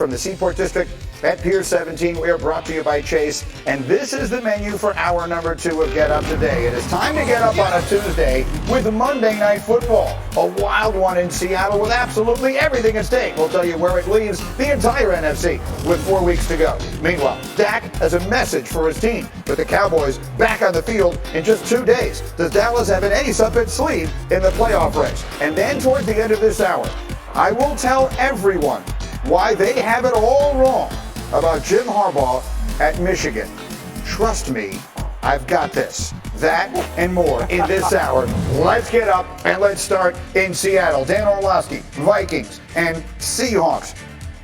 From the Seaport District at Pier 17, we are brought to you by Chase, and this is the menu for hour number 2 of Get Up Today. It is time to get up on a Tuesday with Monday Night Football, a wild one in Seattle with absolutely everything at stake. We'll tell you where it leaves the entire NFC with 4 weeks to go. Meanwhile, Dak has a message for his team with the Cowboys back on the field in just 2 days. Does Dallas have an ace up its sleeve in the playoff race? And then towards the end of this hour, I will tell everyone why they have it all wrong about Jim Harbaugh at Michigan. Trust me, I've got this. That and more in this hour. Let's get up and let's start in Seattle. Dan Orlovsky, Vikings and Seahawks.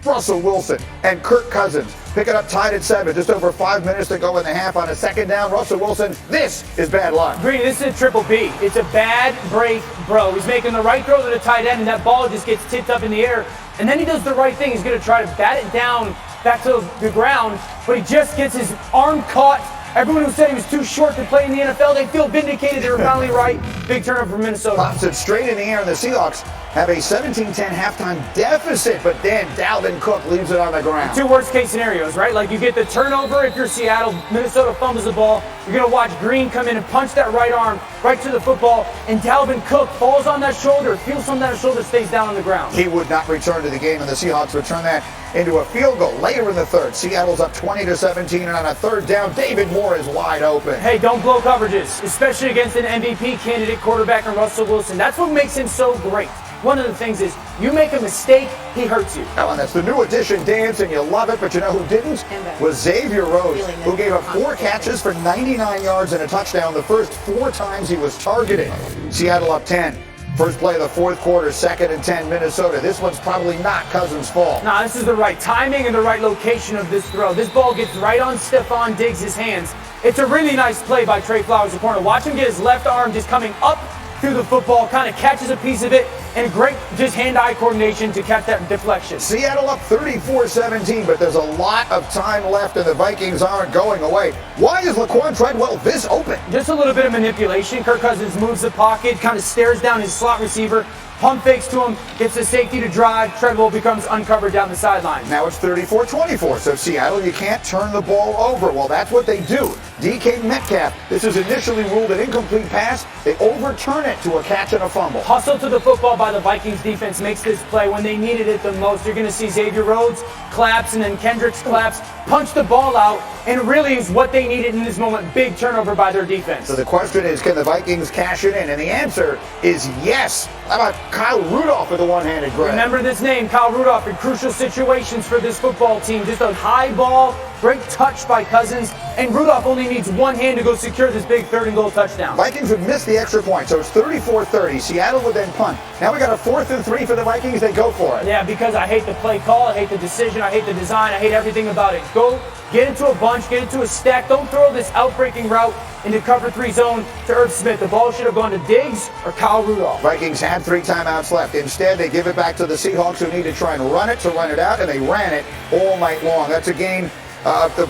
Russell Wilson and Kirk Cousins pick it up tied at 7. Just over 5 minutes to go in the half on a second down. Russell Wilson, this is bad luck. Greeny, this is a triple B. It's a bad break, bro. He's making the right throw to the tight end, and that ball just gets tipped up in the air. And then he does the right thing. He's going to try to bat it down back to the ground, but he just gets his arm caught. Everyone who said he was too short to play in the NFL, they feel vindicated. They were finally right. Big turnover for Minnesota. Pops it straight in the air, and the Seahawks have a 17-10 halftime deficit, but then Dalvin Cook leaves it on the ground. 2 worst case scenarios, right? Like you get the turnover if you're Seattle, Minnesota fumbles the ball. You're going to watch Green come in and punch that right arm right to the football, and Dalvin Cook falls on that shoulder, feels something on that shoulder, stays down on the ground. He would not return to the game, and the Seahawks return that into a field goal later in the third. Seattle's up 20-17, and on a third down, David Moore is wide open. Hey, don't blow coverages, especially against an MVP candidate quarterback in Russell Wilson. That's what makes him so great. One of the things is, you make a mistake, he hurts you. Oh, and that's the new addition, dance, and you love it, but you know who didn't? Was Xavier Rhodes, who gave up 4 catches for 99 yards and a touchdown the first 4 times he was targeted. Seattle up 10. First play of the fourth quarter, 2nd and 10, Minnesota. This one's probably not Cousins' fault. Nah, this is the right timing and the right location of this throw. This ball gets right on Stephon Diggs' hands. It's a really nice play by Trey Flowers, the corner. Watch him get his left arm just coming up through the football, kind of catches a piece of it, and great just hand-eye coordination to catch that deflection. Seattle up 34-17, but there's a lot of time left, and the Vikings aren't going away. Why is Laquan Treadwell this open? Just a little bit of manipulation. Kirk Cousins moves the pocket, kind of stares down his slot receiver, pump fakes to him, gets the safety to drive. Treadwell becomes uncovered down the sideline. Now it's 34-24, so Seattle, you can't turn the ball over. Well, that's what they do. DK Metcalf, this is initially ruled an incomplete pass. They overturn it to a catch and a fumble. Hustle to the football by the Vikings defense makes this play when they needed it the most. You're going to see Xavier Rhodes collapse and then Kendricks collapse, punch the ball out, and really is what they needed in this moment. Big turnover by their defense. So the question is, can the Vikings cash it in? And the answer is yes. How about Kyle Rudolph with a one-handed grab? Remember this name, Kyle Rudolph, in crucial situations for this football team. Just a high ball, great touch by Cousins, and Rudolph only needs one hand to go secure this big 3rd and goal touchdown. Vikings would miss the extra point, so it's 34-30. Seattle would then punt. Now we got a 4th and 3 for the Vikings. They go for it. Yeah, because I hate the play call, I hate the decision, I hate the design, I hate everything about it. Go get into a bunch, get into a stack. Don't throw this out-breaking route into cover 3 zone to Irv Smith. The ball should have gone to Diggs or Kyle Rudolph. Vikings had 3 timeouts left. Instead, they give it back to the Seahawks, who need to try and run it out, and they ran it all night long. That's a gain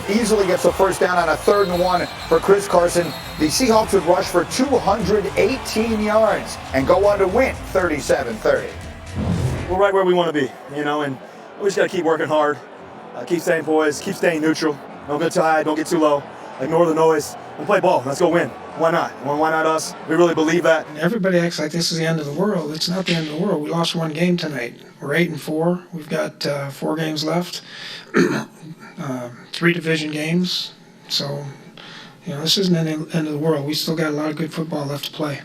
easily gets the first down on a 3rd and 1 for Chris Carson. The Seahawks would rush for 218 yards and go on to win 37-30. We're right where we want to be, and we just got to keep working hard, keep staying poised, keep staying neutral. Don't get too high, don't get too low. Ignore the noise and play ball. Let's go win. Why not? Why not us? We really believe that. Everybody acts like this is the end of the world. It's not the end of the world. We lost 1 game tonight. We're 8-4. We've got 4 games left, 3 division games. So, this isn't the end of the world. We still got a lot of good football left to play.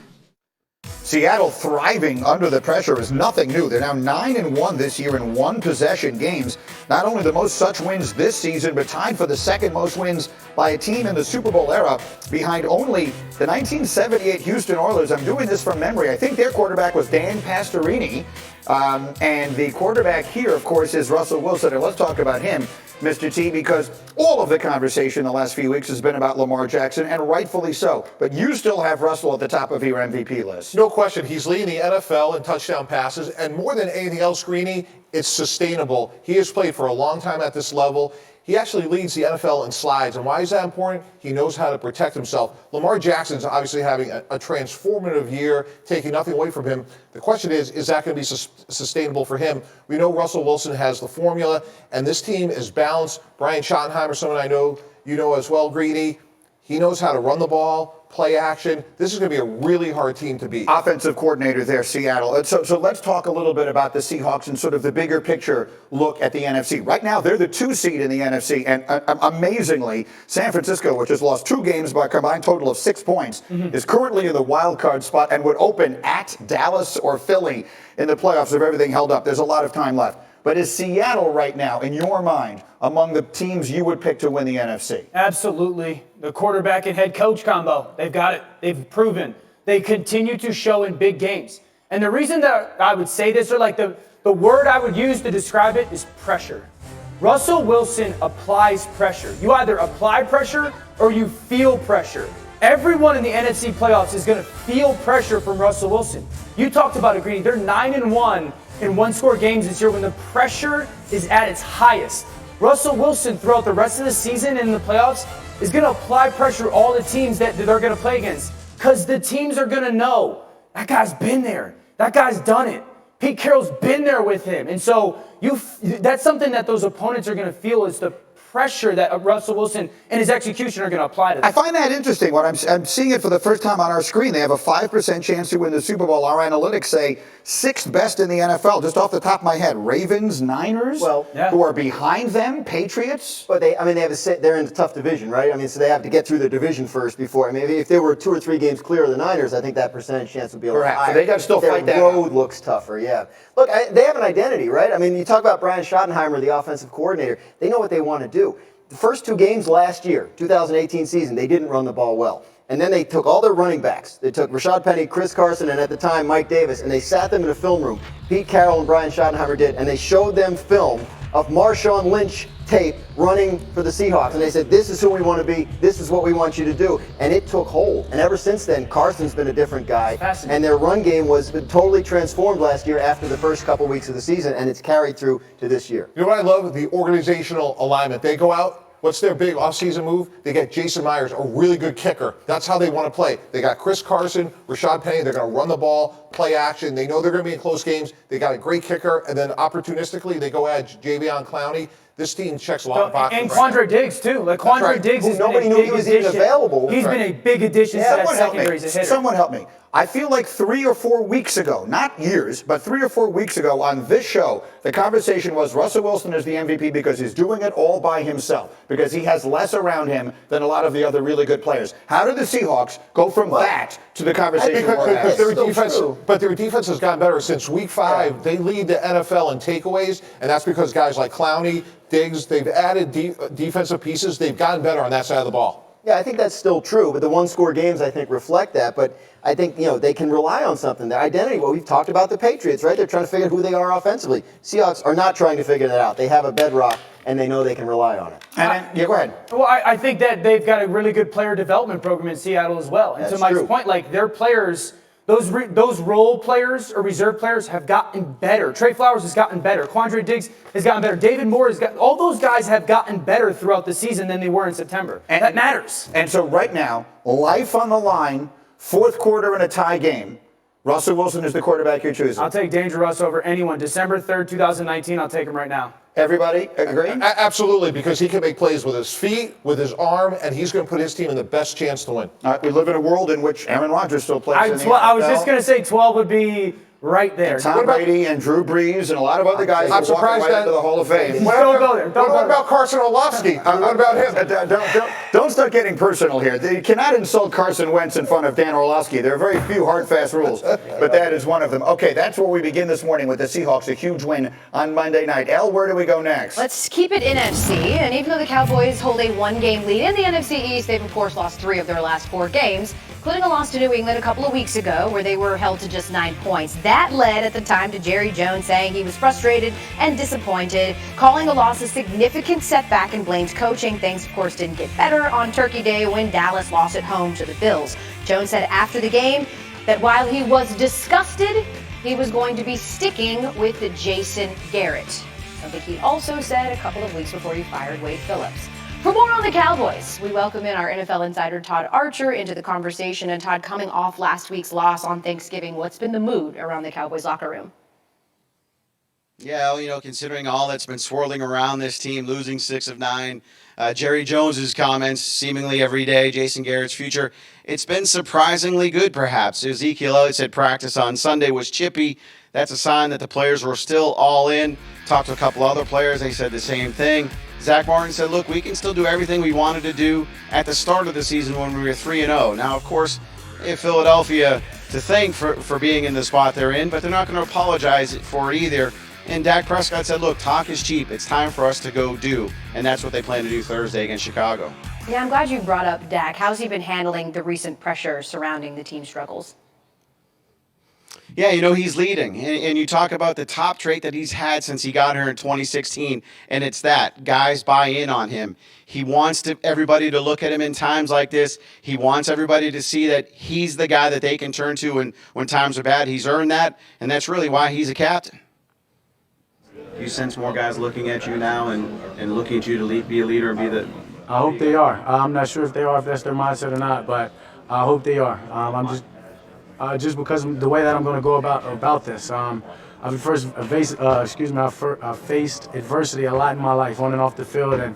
Seattle thriving under the pressure is nothing new. They're now 9-1 this year in 1-possession games. Not only the most such wins this season, but tied for the 2nd most wins by a team in the Super Bowl era, behind only the 1978 Houston Oilers. I'm doing this from memory. I think their quarterback was Dan Pastorini, and the quarterback here, of course, is Russell Wilson. And let's talk about him, Mr. T, because all of the conversation the last few weeks has been about Lamar Jackson, and rightfully so. But you still have Russell at the top of your MVP list. No question. He's leading the NFL in touchdown passes, and more than anything else, Greeny, it's sustainable. He has played for a long time at this level. he actually leads the NFL in slides. And why is that important? He knows how to protect himself. Lamar Jackson's obviously having a transformative year, taking nothing away from him. The question is that going to be sustainable for him? We know Russell Wilson has the formula, and this team is balanced. Brian Schottenheimer, someone I know you know as well, Greedy. He knows how to run the ball, play action. This is going to be a really hard team to beat. Offensive coordinator there, Seattle. So let's talk a little bit about the Seahawks and sort of the bigger picture look at the NFC. Right now, they're the 2 seed in the NFC, and amazingly, San Francisco, which has lost 2 games by a combined total of 6 points, is currently in the wild card spot and would open at Dallas or Philly in the playoffs if everything held up. There's a lot of time left. But is Seattle right now, in your mind, among the teams you would pick to win the NFC? Absolutely. The quarterback and head coach combo. They've got it. They've proven. They continue to show in big games. And the reason that I would say this, or like the word I would use to describe it, is pressure. Russell Wilson applies pressure. You either apply pressure or you feel pressure. Everyone in the NFC playoffs is going to feel pressure from Russell Wilson. You talked about it, Greedy. They're 9-1 in one-score games this year when the pressure is at its highest. Russell Wilson, throughout the rest of the season and in the playoffs, is going to apply pressure to all the teams that they're going to play against, because the teams are going to know that guy's been there. That guy's done it. Pete Carroll's been there with him. And so that's something that those opponents are going to feel, is the pressure that Russell Wilson and his execution are going to apply to them. I find that interesting. I'm seeing it for the first time on our screen. They have a 5% chance to win the Super Bowl. Our analytics say 6th best in the NFL, just off the top of my head. Ravens, Niners, who are behind them, Patriots. But they're in a tough division, right? I mean, so they have to get through the division first before. I mean, if they were 2 or 3 games clear of the Niners, I think that percentage chance would be a lot higher. So they got to still fight that out. Their road looks tougher, yeah. Look, they have an identity, right? I mean, you talk about Brian Schottenheimer, the offensive coordinator. They know what they want to do. The first 2 games last year, 2018 season, they didn't run the ball well. And then they took all their running backs. They took Rashad Penny, Chris Carson, and at the time, Mike Davis, and they sat them in a film room. Pete Carroll and Brian Schottenheimer did, and they showed them film of Marshawn Lynch tape running for the Seahawks. And they said, this is who we want to be. This is what we want you to do. And it took hold. And ever since then, Carson's been a different guy. And their run game was totally transformed last year after the first couple weeks of the season, and it's carried through to this year. You know what I love? The organizational alignment. They go out. What's their big offseason move? They get Jason Myers, a really good kicker. That's how they want to play. They got Chris Carson, Rashad Penny. They're going to run the ball, play action. They know they're going to be in close games. They got a great kicker. And then opportunistically, they go add Javion Clowney. This team checks a lot of boxes. And Quandre Diggs, too. Like, Quandre Diggs is nobody knew he was even available. He's been a big addition to that secondary as a hitter. Someone help me. I feel like 3 or 4 weeks ago, not years, but 3 or 4 weeks ago on this show, the conversation was Russell Wilson is the MVP because he's doing it all by himself, because he has less around him than a lot of the other really good players. How did the Seahawks go from that to the conversation we're having? But their defense has gotten better since week 5. Yeah. They lead the NFL in takeaways, and that's because guys like Clowney, Diggs, they've added defensive pieces. They've gotten better on that side of the ball. Yeah, I think that's still true, but the one-score games, I think, reflect that. But I think, they can rely on something. Their identity, well, we've talked about the Patriots, right? They're trying to figure out who they are offensively. Seahawks are not trying to figure that out. They have a bedrock, and they know they can rely on it. Go ahead. Well, I think that they've got a really good player development program in Seattle as well. And to Mike's point, like, their players, those role players or reserve players have gotten better. Trey Flowers has gotten better. Quandre Diggs has gotten better. David Moore has gotten. All those guys have gotten better throughout the season than they were in September. And that matters. And so right now, life on the line, 4th quarter in a tie game. Russell Wilson is the quarterback you're choosing. I'll take Danger Russ over anyone. December 3rd, 2019, I'll take him right now. Everybody agree? Absolutely, because he can make plays with his feet, with his arm, and he's going to put his team in the best chance to win. We live in a world in which Aaron Rodgers still plays in the NFL. I was just going to say 12 would be right there. And Tom Brady and Drew Brees and a lot of other guys I'm surprised right into the Hall of Fame. Don't go there. What about Carson Orlovsky? What about him? Don't start getting personal here. You cannot insult Carson Wentz in front of Dan Orlovsky. There are very few hard, fast rules, but that is one of them. Okay, that's where we begin this morning with the Seahawks, a huge win on Monday night. Elle, where do we go next? Let's keep it NFC. And even though the Cowboys hold a 1-game lead in the NFC East, they've, of course, lost 3 of their last 4 games, including a loss to New England a couple of weeks ago where they were held to just 9 points. That led at the time to Jerry Jones saying he was frustrated and disappointed, calling the loss a significant setback and blamed coaching. Things, of course, didn't get better on Turkey Day when Dallas lost at home to the Bills. Jones said after the game that while he was disgusted, he was going to be sticking with Jason Garrett. something he also said a couple of weeks before he fired Wade Phillips. For more on the Cowboys, we welcome in our NFL insider Todd Archer into the conversation. And Todd, coming off last week's loss on Thanksgiving, what's been the mood around the Cowboys locker room? Yeah, considering all that's been swirling around this team, losing 6 of 9, Jerry Jones's comments seemingly every day, Jason Garrett's future, it's been surprisingly good, perhaps. Ezekiel Elliott said practice on Sunday was chippy. That's a sign that the players were still all in. Talked to a couple other players, they said the same thing. Zach Martin said, look, we can still do everything we wanted to do at the start of the season when we were 3-0. Now, of course, Philadelphia to thank for being in the spot they're in, but they're not going to apologize for it either. And Dak Prescott said, look, talk is cheap. It's time for us to go do. And that's what they plan to do Thursday against Chicago. Yeah, I'm glad you brought up Dak. How's he been handling the recent pressure surrounding the team struggles? Yeah, he's leading. And you talk about the top trait that he's had since he got here in 2016, and it's that. Guys buy in on him. He wants everybody to look at him in times like this. He wants everybody to see that he's the guy that they can turn to when times are bad. He's earned that, and that's really why he's a captain. Do you sense more guys looking at you now and looking at you to be a leader and be the... I hope they are. I'm not sure if they are, if that's their mindset or not, but I hope they are. I'm just because of the way that I'm going to go about this. I've faced adversity a lot in my life, on and off the field, and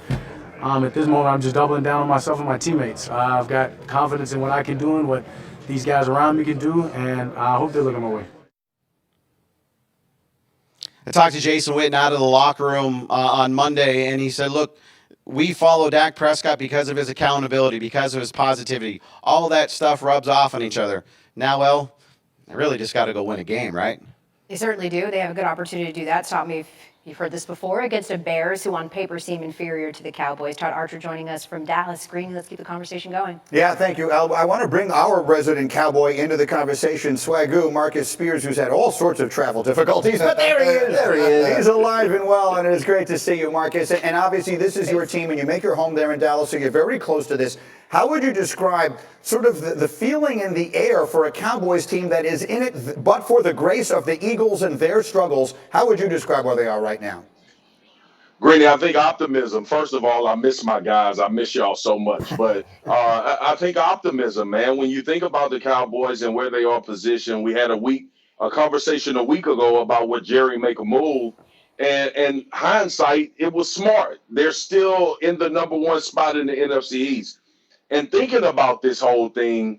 at this moment I'm just doubling down on myself and my teammates. I've got confidence in what I can do and what these guys around me can do, and I hope they're looking my way. I talked to Jason Witten out of the locker room on Monday, and he said, look, we follow Dak Prescott because of his accountability, because of his positivity. All that stuff rubs off on each other. Now, they really just got to go win a game, right? They certainly do. They have a good opportunity to do that. Stop me if you've heard this before. Against a Bears who on paper seem inferior to the Cowboys. Todd Archer joining us from Dallas. Green, let's keep the conversation going. Yeah, thank you, Al. I want to bring our resident Cowboy into the conversation, Swagoo, Marcus Spears, who's had all sorts of travel difficulties, but there he is. There he is. He's alive and well, and it is great to see you, Marcus. And obviously, this is your team, and you make your home there in Dallas, so you're very close to this. How would you describe sort of the feeling in the air for a Cowboys team that is in it, but for the grace of the Eagles and their struggles? How would you describe where they are right now? Greeny, I think optimism. First of all, I miss my guys. I miss y'all so much. But I think optimism, man. When you think about the Cowboys and where they are positioned, we had a conversation a week ago about what Jerry make a move. And hindsight, it was smart. They're still in the number 1 spot in the NFC East. And thinking about this whole thing,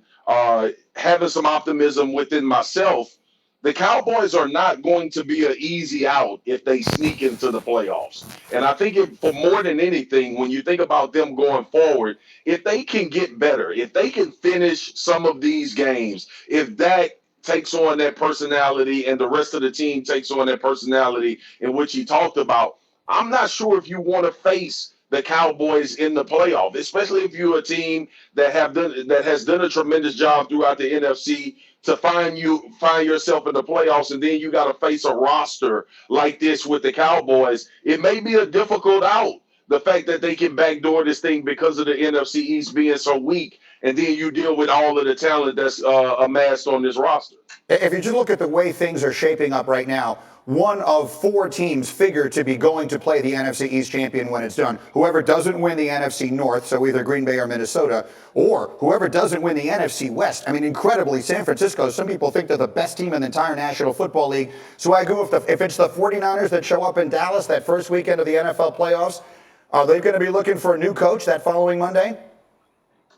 having some optimism within myself, the Cowboys are not going to be an easy out if they sneak into the playoffs. And I think for more than anything, when you think about them going forward, if they can get better, if they can finish some of these games, if Dak takes on that personality and the rest of the team takes on that personality in which he talked about, I'm not sure if you want to face the Cowboys in the playoff, especially if you're a team that has done a tremendous job throughout the NFC to find yourself in the playoffs, and then you got to face a roster like this with the Cowboys. It may be a difficult out. The fact that they can backdoor this thing because of the NFC East being so weak, and then you deal with all of the talent that's amassed on this roster. If you just look at the way things are shaping up right now, 1 of 4 teams figure to be going to play the NFC East champion when it's done. Whoever doesn't win the NFC North, so either Green Bay or Minnesota, or whoever doesn't win the NFC West. I mean, incredibly, San Francisco, some people think they're the best team in the entire National Football League. So if it's the 49ers that show up in Dallas that first weekend of the NFL playoffs, are they going to be looking for a new coach that following Monday?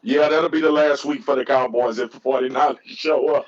Yeah, that'll be the last week for the Cowboys if the 49ers show up.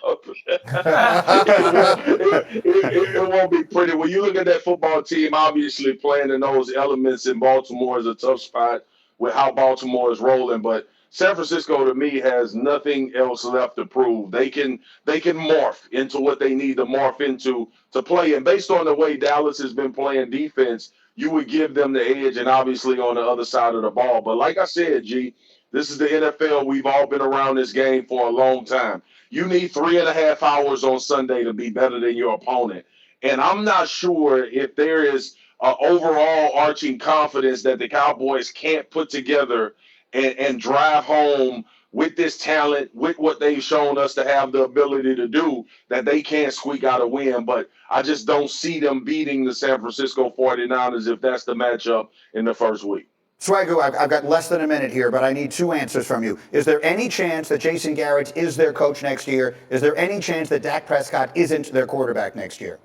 it won't be pretty. When you look at that football team, obviously playing in those elements in Baltimore is a tough spot with how Baltimore is rolling. But San Francisco, to me, has nothing else left to prove. They can morph into what they need to morph into to play. And based on the way Dallas has been playing defense, you would give them the edge, and obviously on the other side of the ball. But like I said, G, this is the NFL. We've all been around this game for a long time. You need 3.5 hours on Sunday to be better than your opponent. And I'm not sure if there is an overall arching confidence that the Cowboys can't put together and drive home with this talent, with what they've shown us to have the ability to do, that they can squeak out a win. But I just don't see them beating the San Francisco 49ers if that's the matchup in the first week. Swagoo, I've got less than a minute here, but I need two answers from you. Is there any chance that Jason Garrett is their coach next year? Is there any chance that Dak Prescott isn't their quarterback next year?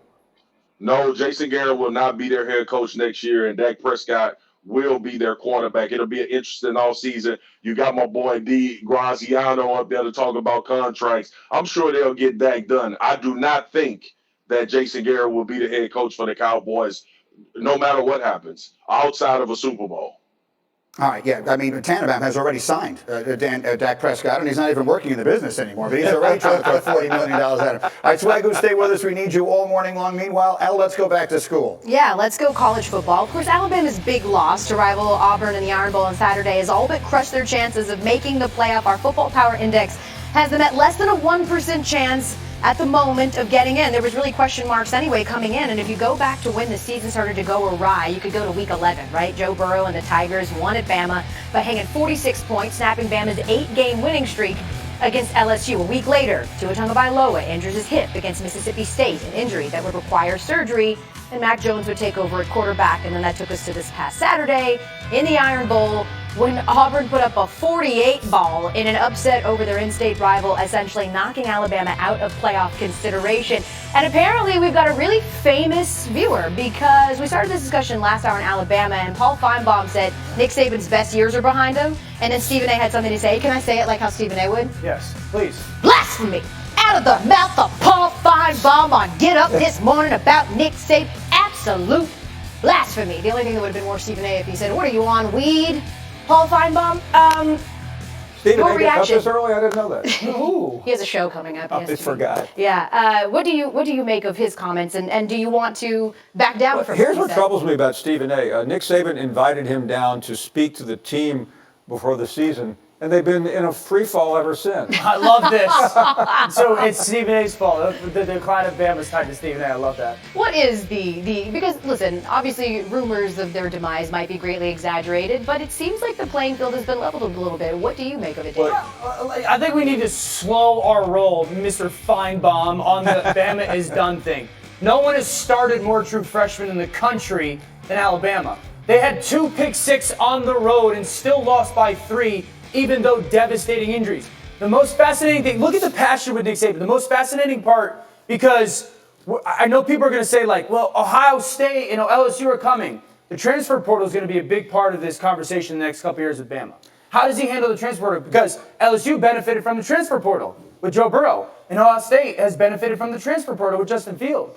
No, Jason Garrett will not be their head coach next year, and Dak Prescott will be their quarterback. It'll be an interesting offseason. You got my boy D. Graziano up there to talk about contracts. I'm sure they'll get Dak done. I do not think that Jason Garrett will be the head coach for the Cowboys no matter what happens outside of a Super Bowl. All right, yeah. I mean, Tannenbaum has already signed Dak Prescott, and he's not even working in the business anymore, but he's already trying to throw $40 million at him. All right, Swagoo, stay with us. We need you all morning long. Meanwhile, Elle, let's go back to school. Yeah, let's go college football. Of course, Alabama's big loss to rival Auburn in the Iron Bowl on Saturday has all but crushed their chances of making the playoff. Our Football Power Index has them at less than a 1% chance at the moment of getting in. There was really question marks anyway coming in, and if you go back to when the season started to go awry, you could go to week 11, right? Joe Burrow and the Tigers won at Bama by hanging 46 points, snapping Bama's 8-game winning streak against LSU. A week later, Tua Tagovailoa injures his hip against Mississippi State, an injury that would require surgery, and Mac Jones would take over at quarterback. And then that took us to this past Saturday in the Iron Bowl, when Auburn put up a 48 ball in an upset over their in-state rival, essentially knocking Alabama out of playoff consideration. And apparently we've got a really famous viewer, because we started this discussion last hour in Alabama, and Paul Feinbaum said Nick Saban's best years are behind him, and then Stephen A had something to say. Can I say it like how Stephen A would? Yes, please. Blasphemy! Out of the mouth of Paul Feinbaum on Get Up this morning about Nick Saban. Absolute blasphemy. The only thing that would have been more Stephen A if he said, "What are you on, weed?" Paul Feinbaum, Stephen your A. gets up reaction? this early? I didn't know that. Ooh. He has a show coming up. I forgot. Yeah. What do you make of his comments, and do you want to back down from Here's what what he said? troubles me about Stephen A. Nick Saban invited him down to speak to the team before the season, and they've been in a free fall ever since. I love this. So it's Stephen A's fault. The decline of Bama's tied to Stephen A. I love that. What is the because listen, obviously rumors of their demise might be greatly exaggerated, but it seems like the playing field has been leveled a little bit. What do you make of it, Dave? I think we need to slow our roll, Mr. Feinbaum, on the Bama is done thing. No one has started more true freshmen in the country than Alabama. They had 2 pick-six on the road and still lost by 3, even though devastating injuries. The most fascinating thing, look at the passion with Nick Saban. The most fascinating part, because I know people are going to say, like, well, Ohio State, LSU are coming. The transfer portal is going to be a big part of this conversation in the next couple of years with Bama. How does he handle the transfer portal? Because LSU benefited from the transfer portal with Joe Burrow, and Ohio State has benefited from the transfer portal with Justin Fields.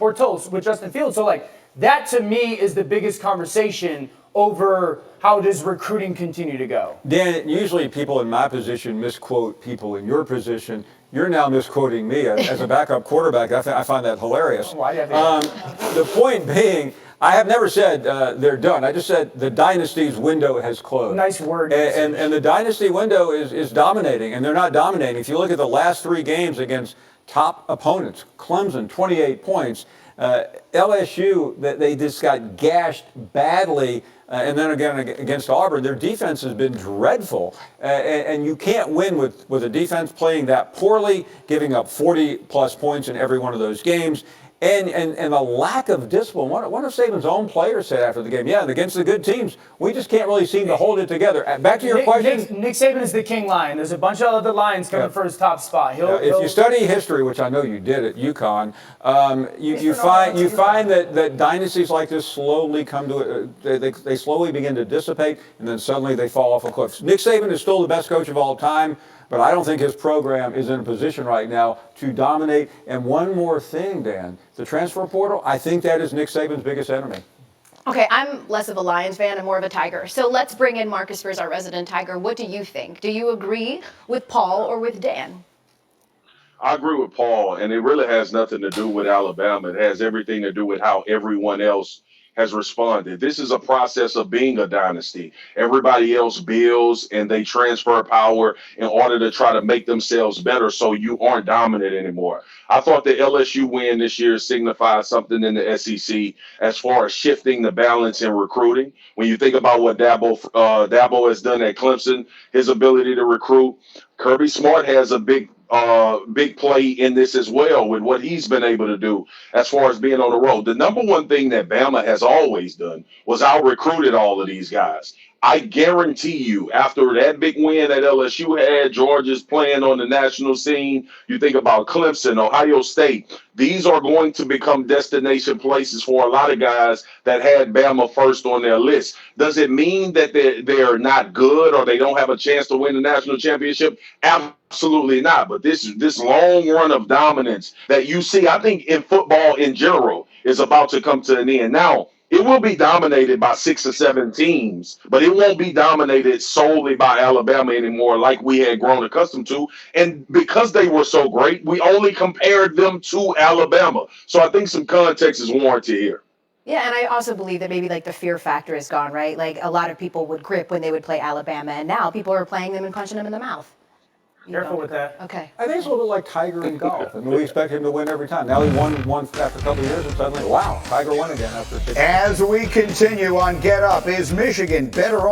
So, that to me is the biggest conversation over how does recruiting continue to go. Dan, usually people in my position misquote people in your position. You're now misquoting me as a backup quarterback. I find that hilarious. Why do you have to The point being, I have never said they're done. I just said the dynasty's window has closed. Nice word. And the dynasty window is dominating, and they're not dominating. If you look at the last 3 games against top opponents, Clemson, 28 points. LSU, they just got gashed badly. And then again against Auburn, their defense has been dreadful. And you can't win with a defense playing that poorly, giving up 40-plus points in every one of those games. And a lack of discipline. One of Saban's own players said after the game, yeah, against the good teams, we just can't really seem to hold it together. Back to your question. Nick Saban is the king lion. There's a bunch of other lions coming for his top spot. If you study history, which I know you did at UConn, you find that dynasties like this slowly come to they slowly begin to dissipate, and then suddenly they fall off a cliff. Nick Saban is still the best coach of all time, but I don't think his program is in a position right now to dominate. And one more thing, Dan, the transfer portal, I think that is Nick Saban's biggest enemy. Okay, I'm less of a Lions fan and more of a Tiger. So let's bring in Marcus Spears, our resident Tiger. What do you think? Do you agree with Paul or with Dan? I agree with Paul, and it really has nothing to do with Alabama. It has everything to do with how everyone else has responded. This is a process of being a dynasty. Everybody else builds and they transfer power in order to try to make themselves better so you aren't dominant anymore. I thought the LSU win this year signified something in the SEC as far as shifting the balance in recruiting. When you think about what Dabo has done at Clemson, his ability to recruit, Kirby Smart has a big play in this as well with what he's been able to do as far as being on the road. The number one thing that Bama has always done was out-recruited all of these guys. I guarantee you, after that big win that LSU had, Georgia's playing on the national scene, you think about Clemson, Ohio State, these are going to become destination places for a lot of guys that had Bama first on their list. Does it mean that they're not good or they don't have a chance to win the national championship? Absolutely not. But this long run of dominance that you see, I think in football in general, is about to come to an end. Now, it will be dominated by 6 or 7 teams, but it won't be dominated solely by Alabama anymore like we had grown accustomed to. And because they were so great, we only compared them to Alabama. So I think some context is warranted here. Yeah, and I also believe that maybe like the fear factor is gone, right? Like a lot of people would grip when they would play Alabama, and now people are playing them and punching them in the mouth. Careful with that. Okay. I think it's a little bit like Tiger in golf. I mean, we expect him to win every time. Now he won once after a couple of years, and suddenly, wow, Tiger won again after 6 years. As we continue on Get Up, is Michigan better off?